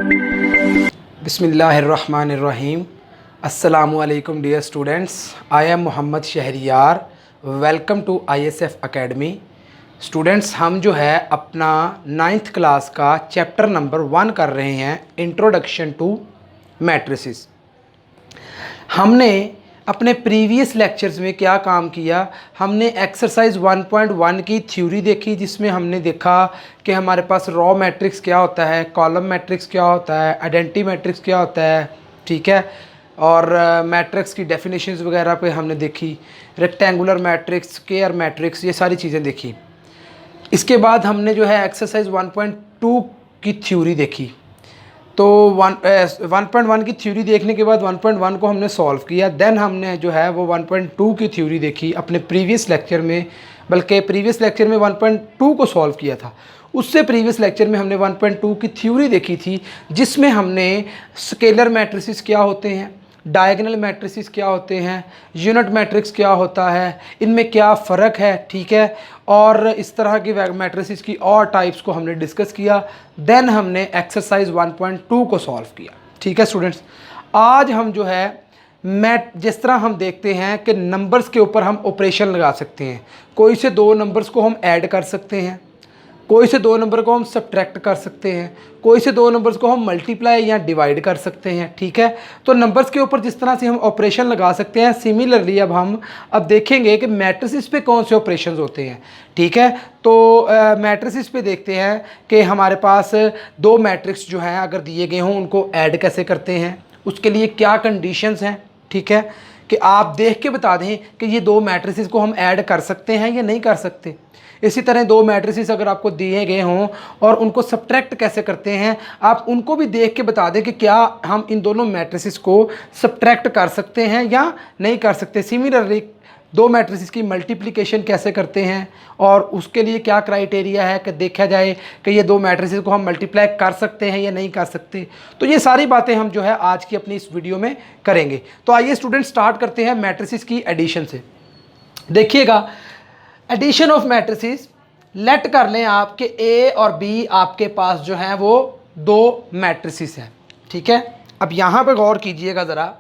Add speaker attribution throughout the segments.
Speaker 1: बिस्मिल्लाहिर्रहमानिर्रहीम। अस्सलामुअलैकुम dear students, I am Mohammad Shahriyar. Welcome to ISF academy. Students, हम जो है अपना 9th क्लास का चैप्टर नंबर 1 कर रहे हैं, इंट्रोडक्शन टू मैट्रिसेस। हमने अपने प्रीवियस लेक्चर्स में क्या काम किया, हमने एक्सरसाइज 1.1 की थ्योरी देखी, जिसमें हमने देखा कि हमारे पास रॉ मैट्रिक्स क्या होता है, कॉलम मैट्रिक्स क्या होता है, आइडेंटिटी मैट्रिक्स क्या होता है, ठीक है। और मैट्रिक्स की डेफिनेशंस वगैरह पे हमने देखी, रेक्टेंगुलर मैट्रिक्स, स्क्वायर मैट्रिक्स, ये सारी चीज़ें देखी। इसके बाद हमने जो है एक्सरसाइज 1.2 की थ्योरी देखी। तो 1.1 की थ्योरी देखने के बाद 1.1 को हमने सॉल्व किया। देन हमने जो है वो 1.2 की थ्योरी देखी अपने प्रीवियस लेक्चर में, बल्कि प्रीवियस लेक्चर में 1.2 को सॉल्व किया था। उससे प्रीवियस लेक्चर में हमने 1.2 की थ्योरी देखी थी, जिसमें हमने स्केलर मैट्रिसेस क्या होते हैं, डायगोनल मैट्रिसेस क्या होते हैं, यूनिट मैट्रिक्स क्या होता है, इनमें क्या फ़र्क है, ठीक है। और इस तरह की मैट्रिसेस की और टाइप्स को हमने डिस्कस किया। देन हमने एक्सरसाइज 1.2 को सॉल्व किया, ठीक है स्टूडेंट्स। आज हम जो है जिस तरह हम देखते हैं कि नंबर्स के ऊपर हम ऑपरेशन लगा सकते हैं। कोई से दो नंबर्स को हम ऐड कर सकते हैं, कोई से दो नंबर को हम सब्ट्रैक्ट कर सकते हैं, कोई से दो नंबर्स को हम मल्टीप्लाई या डिवाइड कर सकते हैं, ठीक है। तो नंबर्स के ऊपर जिस तरह से हम ऑपरेशन लगा सकते हैं, सिमिलरली अब देखेंगे कि मैट्रिसेस पे कौन से ऑपरेशंस होते हैं, ठीक है। तो मैट्रिसेस पे देखते हैं कि हमारे पास दो मैट्रिक्स जो हैं अगर दिए गए हों, उनको ऐड कैसे करते हैं, उसके लिए क्या कंडीशंस हैं, ठीक है। कि आप देख के बता दें कि ये दो मैट्रिसेस को हम ऐड कर सकते हैं या नहीं कर सकते। इसी तरह दो मैट्रिसेस अगर आपको दिए गए हों और उनको सब्ट्रैक्ट कैसे करते हैं, आप उनको भी देख के बता दें कि क्या हम इन दोनों मैट्रिसेस को सब्ट्रैक्ट कर सकते हैं या नहीं कर सकते। सिमिलरली दो मैट्रिसेस की मल्टीप्लिकेशन कैसे करते हैं और उसके लिए क्या क्राइटेरिया है कि देखा जाए कि ये दो मैट्रिसेस को हम मल्टीप्लाई कर सकते हैं या नहीं कर सकते। तो ये सारी बातें हम जो है आज की अपनी इस वीडियो में करेंगे। तो आइए स्टूडेंट स्टार्ट करते हैं मैट्रिसेस की एडिशन से। देखिएगा, एडिशन ऑफ मैट्रिसेस, लेट कर लें आप कि ए और बी आपके पास जो है वो दो मैट्रिसेस हैं, ठीक है। अब यहाँ पे गौर कीजिएगा ज़रा,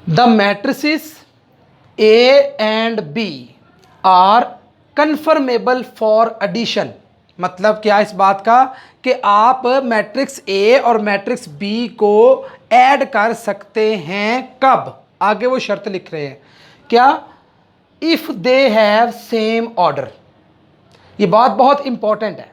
Speaker 1: the matrices A and B are conformable for addition. मतलब क्या इस बात का कि आप मैट्रिक्स ए और मैट्रिक्स बी को ऐड कर सकते हैं। कब? आगे वो शर्त लिख रहे हैं, क्या? If they have same order. ये बात बहुत इंपॉर्टेंट है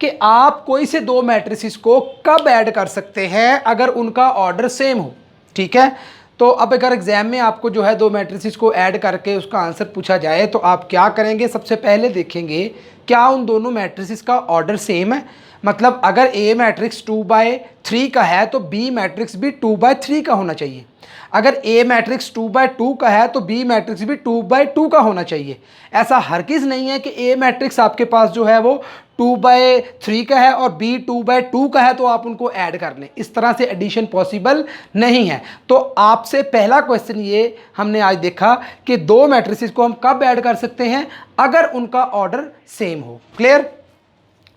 Speaker 1: कि आप कोई से दो मैट्रिसेस को कब ऐड कर सकते हैं, अगर उनका ऑर्डर सेम हो, ठीक है। तो अब अगर एग्जाम में आपको जो है दो मैट्रिसेस को ऐड करके उसका आंसर पूछा जाए तो आप क्या करेंगे? सबसे पहले देखेंगे क्या उन दोनों मैट्रिसेस का ऑर्डर सेम है। मतलब अगर ए मैट्रिक्स 2/3 का है तो बी मैट्रिक्स भी 2/3 का होना चाहिए। अगर ए मैट्रिक्स 2/2 का है तो बी मैट्रिक्स भी 2/2 का होना चाहिए। ऐसा हरगिज़ नहीं है कि ए मैट्रिक्स आपके पास जो है वो 2/3 का है और बी 2/2 का है तो आप उनको ऐड कर लें। इस तरह से एडिशन पॉसिबल नहीं है। तो आपसे पहला क्वेश्चन ये हमने आज देखा कि दो मैट्रिसेस को हम कब ऐड कर सकते हैं, अगर उनका ऑर्डर सेम हो। क्लियर?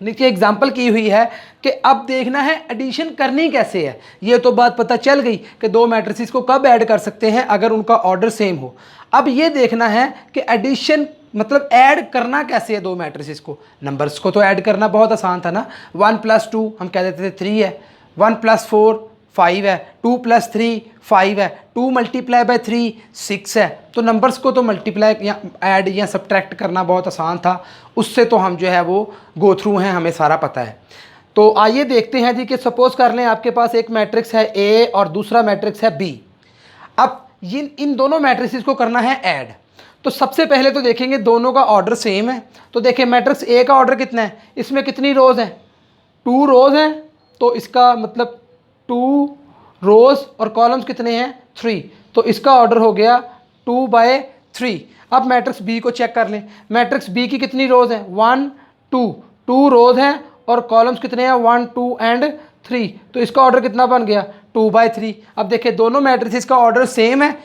Speaker 1: नीचे एग्जाम्पल की हुई है कि अब देखना है एडिशन करनी कैसे है। ये तो बात पता चल गई कि दो मैट्रिसेस को कब ऐड कर सकते हैं अगर उनका ऑर्डर सेम हो। अब ये देखना है कि एडिशन मतलब ऐड करना कैसे है दो मैट्रिसेस को। नंबर्स को तो ऐड करना बहुत आसान था ना। 1 + 2 हम कह देते थे 3 है, 1 + 4 5 है, 2 + 3 5 है, 2 × 3 6 है। तो नंबर्स को तो मल्टीप्लाई या ऐड या सब्ट्रैक्ट करना बहुत आसान था। उससे तो हम जो है वो गो थ्रू हैं, हमें सारा पता है। तो आइए देखते हैं जी कि सपोज कर लें आपके पास एक मैट्रिक्स है ए और दूसरा मैट्रिक्स है बी। अब इन दोनों मैट्रिसेस को करना है ऐड। तो सबसे पहले तो देखेंगे दोनों का ऑर्डर सेम है। तो देखें मैट्रिक्स ए का ऑर्डर कितना है, इसमें कितनी रोज़ हैं? 2 रोज़ हैं। तो इसका मतलब 2 रोज़ और कॉलम्स कितने हैं? 3। तो इसका ऑर्डर हो गया 2/3। अब मैट्रिक्स बी को चेक कर लें। मैट्रिक्स बी की कितनी रोज़ हैं? 1 2 रोज़ हैं और कॉलम्स कितने हैं? 1 2 और 3। तो इसका ऑर्डर कितना बन गया? 2/3। अब देखिए दोनों मैट्रिसेस का ऑर्डर सेम है,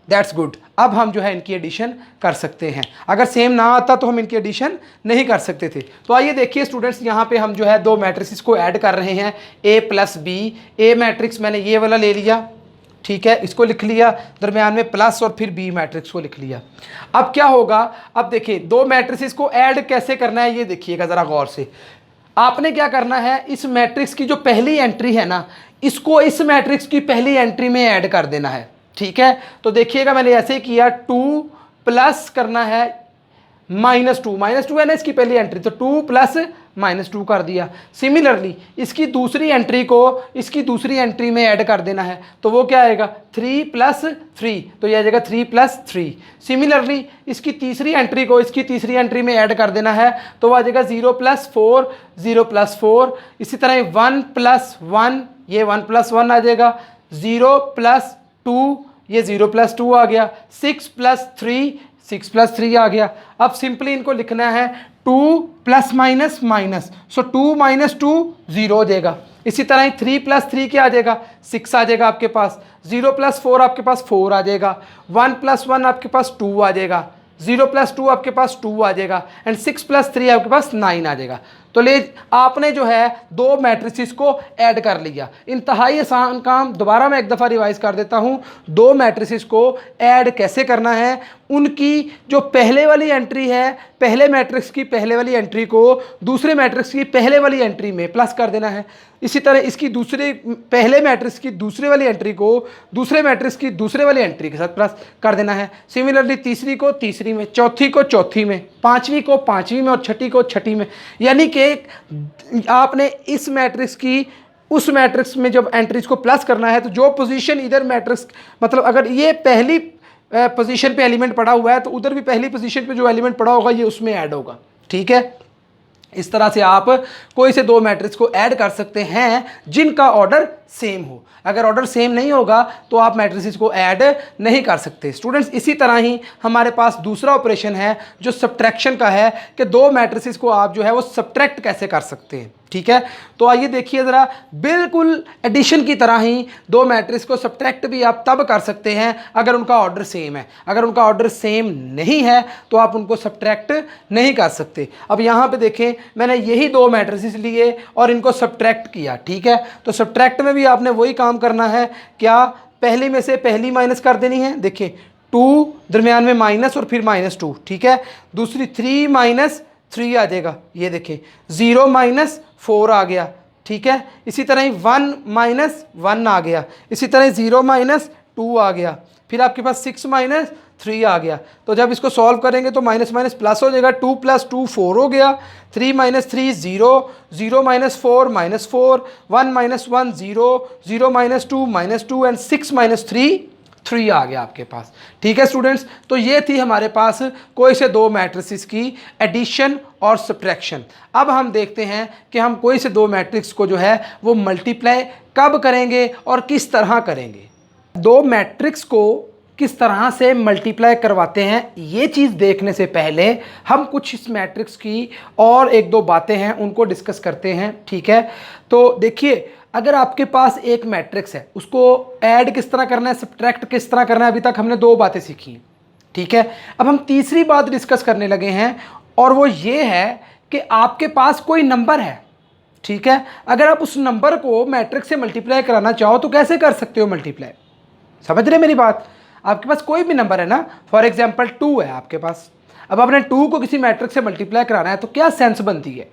Speaker 1: दैट्स गुड। अब हम जो है इनकी एडिशन कर सकते हैं। अगर सेम ना आता तो हम इनकी एडिशन नहीं कर सकते थे। तो आइए देखिए स्टूडेंट्स, यहाँ पे हम जो है दो मैट्रिक्स को ऐड कर रहे हैं, ए प्लस बी। ए मैट्रिक्स मैंने ये वाला ले लिया, ठीक है, इसको लिख लिया, दरमियान में प्लस और फिर बी मैट्रिक्स को लिख लिया। अब क्या होगा, अब देखिए दो मैट्रिक्स को ऐड कैसे करना है ये देखिएगा ज़रा गौर से। आपने क्या करना है, इस मैट्रिक्स की जो पहली एंट्री है ना, इसको इस मैट्रिक्स की पहली एंट्री में ऐड कर देना है, ठीक है। तो देखिएगा मैंने ऐसे किया, 2 प्लस करना है -2 है ना इसकी पहली एंट्री, तो 2 प्लस -2 कर दिया। सिमिलरली इसकी दूसरी एंट्री को इसकी दूसरी एंट्री में ऐड कर देना है, तो वो क्या आएगा, 3 + 3, तो ये आ जाएगा 3 + 3। सिमिलरली इसकी तीसरी एंट्री को इसकी तीसरी एंट्री में ऐड कर देना है, तो वो आ जाएगा 0 + 4, 0 + 4। इसी तरह 1 + 1, ये 1 + 1 आ जाएगा, 0 + 2, ये 0 + 2 आ गया, 6 + 3, 6 + 3 आ गया। अब सिंपली इनको लिखना है 2 + माइनस, सो 2 - 2 0 हो जाएगा। इसी तरह 3 + 3 क्या आ जाएगा, 6 आ जाएगा आपके पास। 0 + 4 आपके पास 4 आ जाएगा। 1 + 1 आपके पास 2 आ जाएगा। 0 + 2 आपके पास 2 आ जाएगा। एंड 6 + 3 आपके पास 9 आ जाएगा। तो ले आपने जो है दो मैट्रिसेस को ऐड कर लिया। इंतहाई आसान काम, दोबारा मैं एक दफ़ा रिवाइज कर देता हूँ। दो मैट्रिसेस को ऐड कैसे करना है, उनकी जो पहले वाली एंट्री है, पहले मैट्रिक्स की पहले वाली एंट्री को दूसरे मैट्रिक्स की पहले वाली एंट्री में प्लस कर देना है। इसी तरह इसकी दूसरे पहले मैट्रिक्स की दूसरे वाली एंट्री को दूसरे मैट्रिक्स की दूसरे वाली एंट्री के साथ प्लस कर देना है। सिमिलरली तीसरी को तीसरी में, चौथी को चौथी में, पांचवी को पांचवी में और छठी को छठी में। यानी कि आपने इस मैट्रिक्स की उस मैट्रिक्स में जब एंट्रीज को प्लस करना है, तो जो पोजीशन इधर मैट्रिक्स, मतलब अगर ये पहली पोजीशन पे एलिमेंट पड़ा हुआ है तो उधर भी पहली पोजीशन पे जो एलिमेंट पड़ा होगा ये उसमें ऐड होगा, ठीक है। इस तरह से आप कोई से दो मैट्रिक्स को ऐड कर सकते हैं जिनका ऑर्डर सेम हो। अगर ऑर्डर सेम नहीं होगा तो आप मैट्रिसेस को ऐड नहीं कर सकते स्टूडेंट्स। इसी तरह ही हमारे पास दूसरा ऑपरेशन है जो सब्ट्रैक्शन का है, कि दो मैट्रिसेस को आप जो है वो सब्ट्रैक्ट कैसे कर सकते हैं, ठीक है। तो आइए देखिए ज़रा, बिल्कुल एडिशन की तरह ही दो मैट्रिक्स को सब्ट्रैक्ट भी आप तब कर सकते हैं अगर उनका ऑर्डर सेम है। अगर उनका ऑर्डर सेम नहीं है तो आप उनको सब्ट्रैक्ट नहीं कर सकते। अब यहाँ पे देखें, मैंने यही दो मैट्रिसेस लिए और इनको सब्ट्रैक्ट किया, ठीक है। तो सब्ट्रैक्ट में भी आपने वही काम करना है, क्या, पहली में से पहली माइनस कर देनी है। देखिए 2 दरमियान में माइनस और फिर -2, ठीक है। दूसरी 3 - 3 आ जाएगा, ये देखें 0 - 4 आ गया, ठीक है। इसी तरह ही 1 - 1 आ गया। इसी तरह 0 - 2 आ गया। फिर आपके पास 6 - 3 आ गया। तो जब इसको सॉल्व करेंगे तो माइनस माइनस प्लस हो जाएगा। 2 + 2 4 हो गया। 3 - 3 0, 0 - 4 -4, 1 - 1 0, 0 - 2 -2 एंड 6 - 3 3 आ गया आपके पास, ठीक है स्टूडेंट्स। तो ये थी हमारे पास कोई से दो मैट्रिसेस की एडिशन और सब्ट्रैक्शन। अब हम देखते हैं कि हम कोई से दो मैट्रिक्स को जो है वो मल्टीप्लाई कब करेंगे और किस तरह करेंगे। दो मैट्रिक्स को किस तरह से मल्टीप्लाई करवाते हैं, ये चीज़ देखने से पहले हम कुछ इस मैट्रिक्स की और एक दो बातें हैं उनको डिस्कस करते हैं, ठीक है। तो देखिए, अगर आपके पास एक मैट्रिक्स है, उसको ऐड किस तरह करना है, सब्ट्रैक्ट किस तरह करना है, अभी तक हमने दो बातें सीखी हैं, ठीक है। अब हम तीसरी बात डिस्कस करने लगे हैं और वो ये है कि आपके पास कोई नंबर है, ठीक है। अगर आप उस नंबर को मैट्रिक्स से मल्टीप्लाई कराना चाहो तो कैसे कर सकते हो मल्टीप्लाई, समझ रहे मेरी बात। आपके पास कोई भी नंबर है ना, फॉर एग्जाम्पल 2 है आपके पास। अब आपने 2 को किसी मैट्रिक्स से मल्टीप्लाई कराना है तो क्या सेंस बनती है,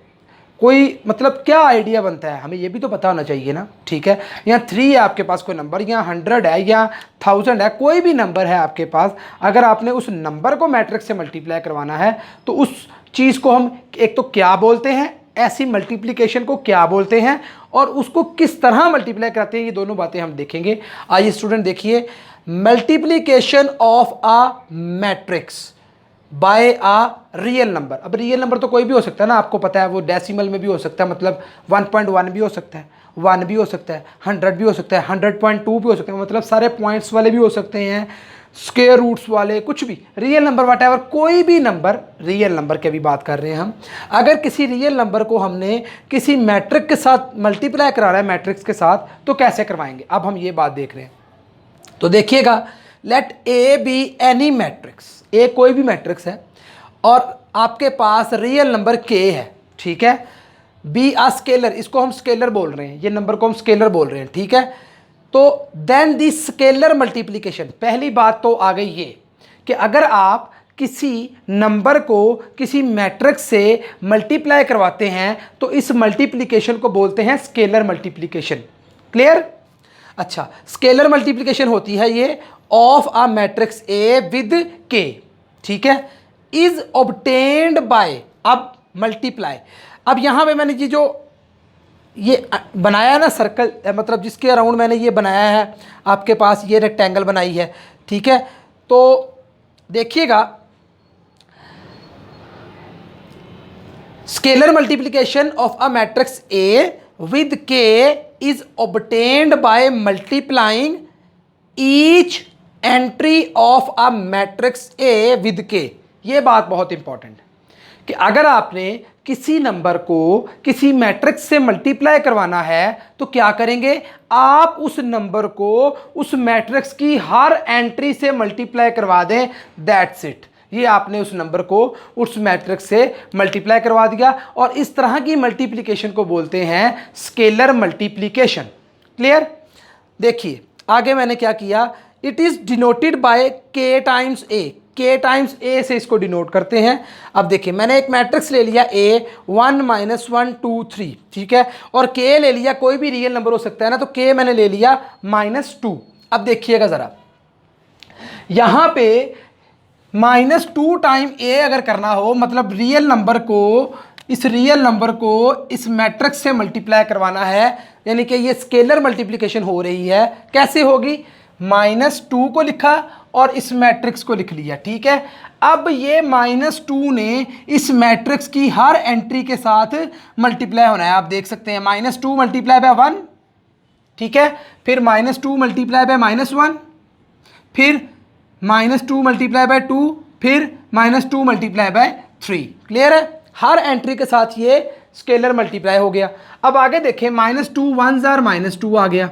Speaker 1: कोई मतलब क्या आइडिया बनता है, हमें ये भी तो पता होना चाहिए ना, ठीक है। यहाँ 3 है आपके पास कोई नंबर, यहाँ 100 है या 1000 है, कोई भी नंबर है आपके पास। अगर आपने उस नंबर को मैट्रिक्स से मल्टीप्लाई करवाना है तो उस चीज़ को हम एक तो क्या बोलते हैं, ऐसी मल्टीप्लिकेशन को क्या बोलते हैं, और उसको किस तरह मल्टीप्लाई कराते हैं, ये दोनों बातें हम देखेंगे। आइए स्टूडेंट देखिए, multiplication of a matrix by a real number. अब रियल नंबर तो कोई भी हो सकता है ना, आपको पता है, वो डेसिमल में भी हो सकता है, मतलब 1.1 भी हो सकता है, 1 भी हो सकता है, 100 भी हो सकता है, 100.2 भी हो सकता है, मतलब सारे पॉइंट्स वाले भी हो सकते हैं, स्क्वायर रूट्स वाले, कुछ भी रियल नंबर व्हाटएवर, कोई भी नंबर, रियल नंबर की भी बात कर रहे हैं हम। अगर किसी रियल नंबर को हमने किसी मैट्रिक के साथ मल्टीप्लाई करा रहा है, मैट्रिक्स के साथ, तो कैसे करवाएंगे, अब हम ये बात देख रहे हैं। तो देखिएगा let A B any matrix, A कोई भी मैट्रिक्स है और आपके पास रियल नंबर के है, ठीक है, बी आ स्केलर, इसको हम स्केलर बोल रहे हैं, ये नंबर को हम स्केलर बोल रहे हैं, ठीक है। तो देन दी स्केलर मल्टीप्लिकेशन, पहली बात तो आ गई ये कि अगर आप किसी नंबर को किसी मैट्रिक्स से मल्टीप्लाई करवाते हैं तो इस मल्टीप्लिकेशन को बोलते हैं स्केलर मल्टीप्लिकेशन। क्लियर? अच्छा, स्केलर मल्टीप्लिकेशन होती है ये of a matrix A with के, ठीक है, इज ऑब्टेन्ड बाय, अब मल्टीप्लाई, अब यहां पे मैंने ये बनाया ना सर्कल, मतलब जिसके अराउंड मैंने ये बनाया है, आपके पास ये रेक्टेंगल बनाई है, ठीक है। तो देखिएगा, scalar multiplication of a matrix A with K is obtained by multiplying each entry of a matrix A with K. ये बात बहुत इंपॉर्टेंट कि अगर आपने किसी नंबर को किसी मैट्रिक्स से मल्टीप्लाई करवाना है तो क्या करेंगे, आप उस नंबर को उस मैट्रिक्स की हर एंट्री से मल्टीप्लाई करवा दें, दैट्स इट। ये आपने उस नंबर को उस मैट्रिक्स से मल्टीप्लाई करवा दिया और इस तरह की मल्टीप्लिकेशन को बोलते हैं स्केलर मल्टीप्लिकेशन। क्लियर? देखिए आगे मैंने क्या किया, इट इज डिनोटेड बाय के टाइम्स ए, के टाइम्स ए से इसको डिनोट करते हैं। अब देखिए मैंने एक मैट्रिक्स ले लिया ए 1 -1 2 3, ठीक है, और के ले लिया, कोई भी रियल नंबर हो सकता है ना, तो के मैंने ले लिया -2। अब देखिएगा ज़रा, यहाँ पे -2 टाइम ए अगर करना हो, मतलब रियल नंबर को इस रियल नंबर को इस मैट्रिक्स से मल्टीप्लाई करवाना है, यानी कि ये स्केलर मल्टीप्लिकेशन हो रही है। कैसे होगी, -2 को लिखा और इस मैट्रिक्स को लिख लिया, ठीक है। अब ये -2 ने इस मैट्रिक्स की हर एंट्री के साथ मल्टीप्लाई होना है। आप देख सकते हैं -2 मल्टीप्लाई बाय 1, ठीक है, फिर -2 मल्टीप्लाई बाय -1, फिर -2 मल्टीप्लाई बाय 2, फिर -2 मल्टीप्लाई बाय 3। क्लियर है? हर एंट्री के साथ ये स्केलर मल्टीप्लाई हो गया। अब आगे देखें, -2 1 जार -2 आ गया,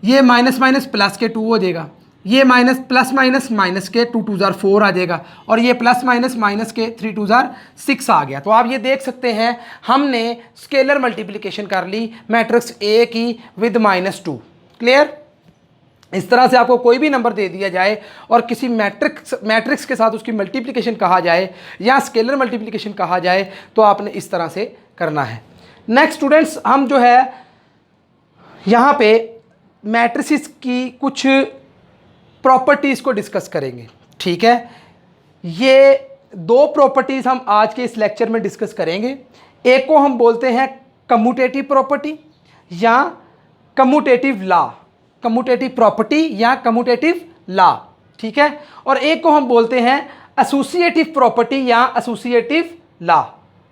Speaker 1: ये माइनस माइनस प्लस के 2 हो जाएगा, ये माइनस प्लस माइनस माइनस के 2 2 जार 4 आ जाएगा, और ये प्लस माइनस माइनस के 3 2 जार 6 आ गया। तो आप ये देख सकते हैं हमने स्केलर मल्टीप्लिकेशन कर ली मैट्रिक्स ए की विद -2। क्लियर? इस तरह से आपको कोई भी नंबर दे दिया जाए और किसी मैट्रिक्स के साथ उसकी मल्टीप्लिकेशन कहा जाए या स्केलर मल्टीप्लिकेशन कहा जाए तो आपने इस तरह से करना है। नेक्स्ट स्टूडेंट्स, हम जो है यहाँ पे मैट्रिसेस की कुछ प्रॉपर्टीज़ को डिस्कस करेंगे, ठीक है। ये 2 प्रॉपर्टीज़ हम आज के इस लेक्चर में डिस्कस करेंगे। एक को हम बोलते हैं कम्यूटेटिव प्रॉपर्टी या कम्यूटेटिव लॉ, कम्यूटेटिव प्रॉपर्टी या कम्यूटेटिव लॉ, ठीक है, और एक को हम बोलते हैं एसोसिएटिव प्रॉपर्टी या एसोसिएटिव लॉ,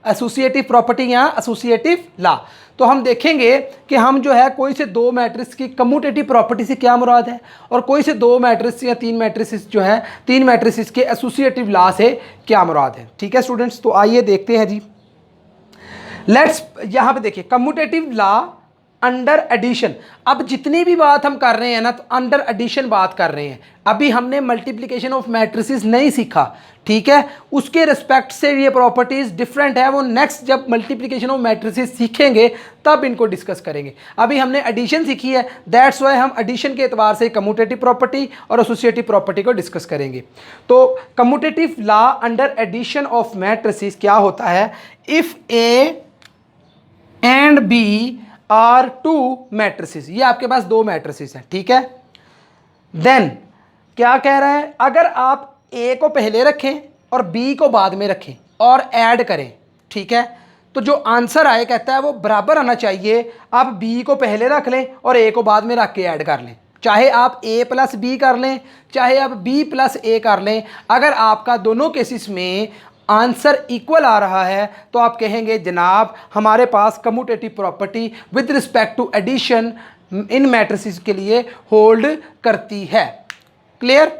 Speaker 1: एसोसिएटिव प्रॉपर्टी या एसोसिएटिव लॉ। तो हम देखेंगे कि हम जो है कोई से 2 मैट्रिक्स की कम्यूटेटिव प्रॉपर्टी से क्या मुराद है और कोई से 2 मैट्रिक्स या 3 मैट्रिसेस जो है 3 मैट्रिसेस के एसोसिएटिव लॉ से क्या मुराद है। ठीक है स्टूडेंट्स, तो आइए देखते हैं जी। लेट्स यहाँ पे देखिए कम्यूटेटिव लॉ अंडर एडिशन। अब जितनी भी बात हम कर रहे हैं ना तो अंडर एडिशन बात कर रहे हैं। अभी हमने मल्टीप्लिकेशन ऑफ मैट्रिसेस नहीं सीखा, ठीक है, उसके रिस्पेक्ट से ये प्रॉपर्टीज डिफरेंट है। वो नेक्स्ट जब मल्टीप्लिकेशन ऑफ मैट्रिसेस सीखेंगे तब इनको डिस्कस करेंगे। अभी हमने एडिशन सीखी है, दैट्स वाई हम एडिशन के एतबार से कम्यूटेटिव प्रॉपर्टी और एसोसिएटिव प्रॉपर्टी को डिस्कस करेंगे। तो commutative law under addition of matrices क्या होता है, if A and B are 2 matrices, ये आपके पास 2 मैट्रिसेस हैं, ठीक है। देन क्या कह रहा है, अगर आप ए को पहले रखें और बी को बाद में रखें और ऐड करें, ठीक है, तो जो आंसर आए कहता है वो बराबर आना चाहिए। आप बी को पहले रख लें और ए को बाद में रख के ऐड कर लें, चाहे आप ए प्लस बी कर लें चाहे आप बी प्लस ए कर लें। अगर आपका दोनों केसेस में आंसर इक्वल आ रहा है तो आप कहेंगे जनाब हमारे पास commutative property with respect to addition in matrices के लिए होल्ड करती है। क्लियर।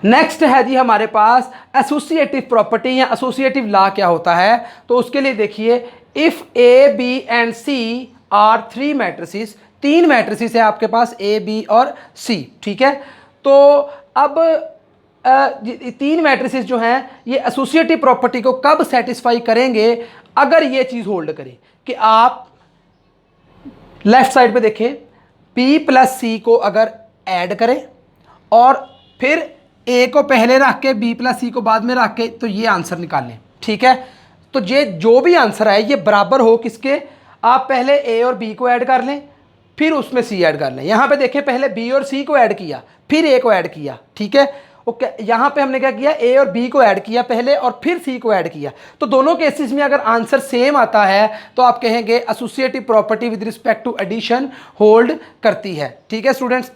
Speaker 1: नेक्स्ट है जी हमारे पास एसोसिएटिव प्रॉपर्टी या एसोसिएटिव लॉ क्या होता है। तो उसके लिए देखिए, if A B and C are 3 matrices, 3 matrices है आपके पास ए बी और सी, ठीक है। तो अब तीन मैट्रिसेस जो हैं ये एसोसिएटिव प्रॉपर्टी को कब सेटिस्फाई करेंगे, अगर ये चीज़ होल्ड करे कि आप लेफ्ट साइड पे देखें P प्लस सी को अगर ऐड करें और फिर A को पहले रख के B प्लस सी को बाद में रख के, तो ये आंसर निकाल लें। ठीक है, तो ये जो भी आंसर है ये बराबर हो किसके, आप पहले A और B को ऐड कर लें फिर उसमें C ऐड कर लें। यहाँ पे देखें पहले B और C को ऐड किया फिर A को ऐड किया। ठीक है, ओके, यहाँ पे हमने क्या किया, A और B को ऐड किया पहले और फिर C को ऐड किया। तो दोनों केसेस में अगर आंसर सेम आता है तो आप कहेंगे associative property with respect to addition hold करती है। ठीक है स्टूडेंट्स,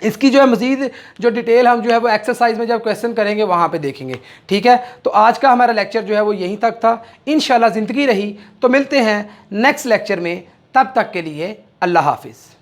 Speaker 1: इसकी जो है मज़ीद जो डिटेल हम जो है वो एक्सरसाइज में जब क्वेश्चन करेंगे वहाँ पे देखेंगे। ठीक है, तो आज का हमारा लेक्चर जो है वो यहीं तक था। इंशाल्लाह ज़िंदगी रही तो मिलते हैं नेक्स्ट लेक्चर में, तब तक के लिए अल्लाह हाफिज़।